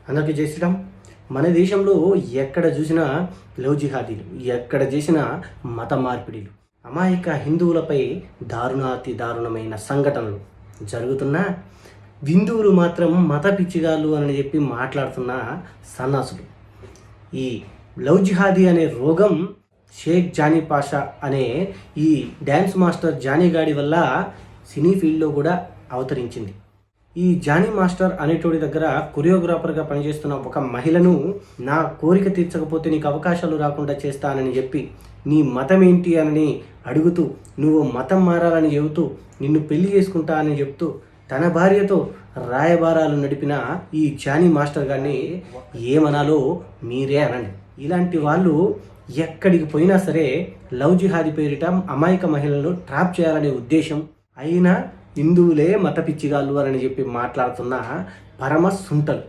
అందరికీ జై శ్రీరామ్. మన దేశంలో ఎక్కడ చూసినా లవ్ జిహాదీలు, ఎక్కడ చేసినా మత మార్పిడిలు, అమాయక హిందువులపై దారుణాతి దారుణమైన సంఘటనలు జరుగుతున్నా హిందువులు మాత్రం మత పిచ్చిగాళ్ళు అని చెప్పి మాట్లాడుతున్న సన్నాసులు. ఈ లవ్ జిహాదీ అనే రోగం షేక్ జానీ పాషా అనే ఈ డ్యాన్స్ మాస్టర్ జానీ గాడి వల్ల సినీ ఫీల్డ్లో కూడా అవతరించింది. ఈ జానీ మాస్టర్ అనేటోడి దగ్గర కొరియోగ్రాఫర్గా పనిచేస్తున్న ఒక మహిళను నా కోరిక తీర్చకపోతే నీకు అవకాశాలు రాకుండా చేస్తానని చెప్పి నీ మతం ఏంటి అని అడుగుతూ నువ్వు మతం మారాలని చెబుతూ నిన్ను పెళ్లి చేసుకుంటా అని చెప్తూ తన భార్యతో రాయబారాలు నడిపిన ఈ జానీ మాస్టర్ గారిని ఏమనాలో మీరే అనండి. ఇలాంటి వాళ్ళు ఎక్కడికి పోయినా సరే లవ్ జిహాదీ పేరిట అమాయక మహిళలను ట్రాప్ చేయాలనే ఉద్దేశం, అయినా హిందువులే మత పిచ్చిగాళ్ళు అని చెప్పి మాట్లాడుతున్న పరమ సుంటలు.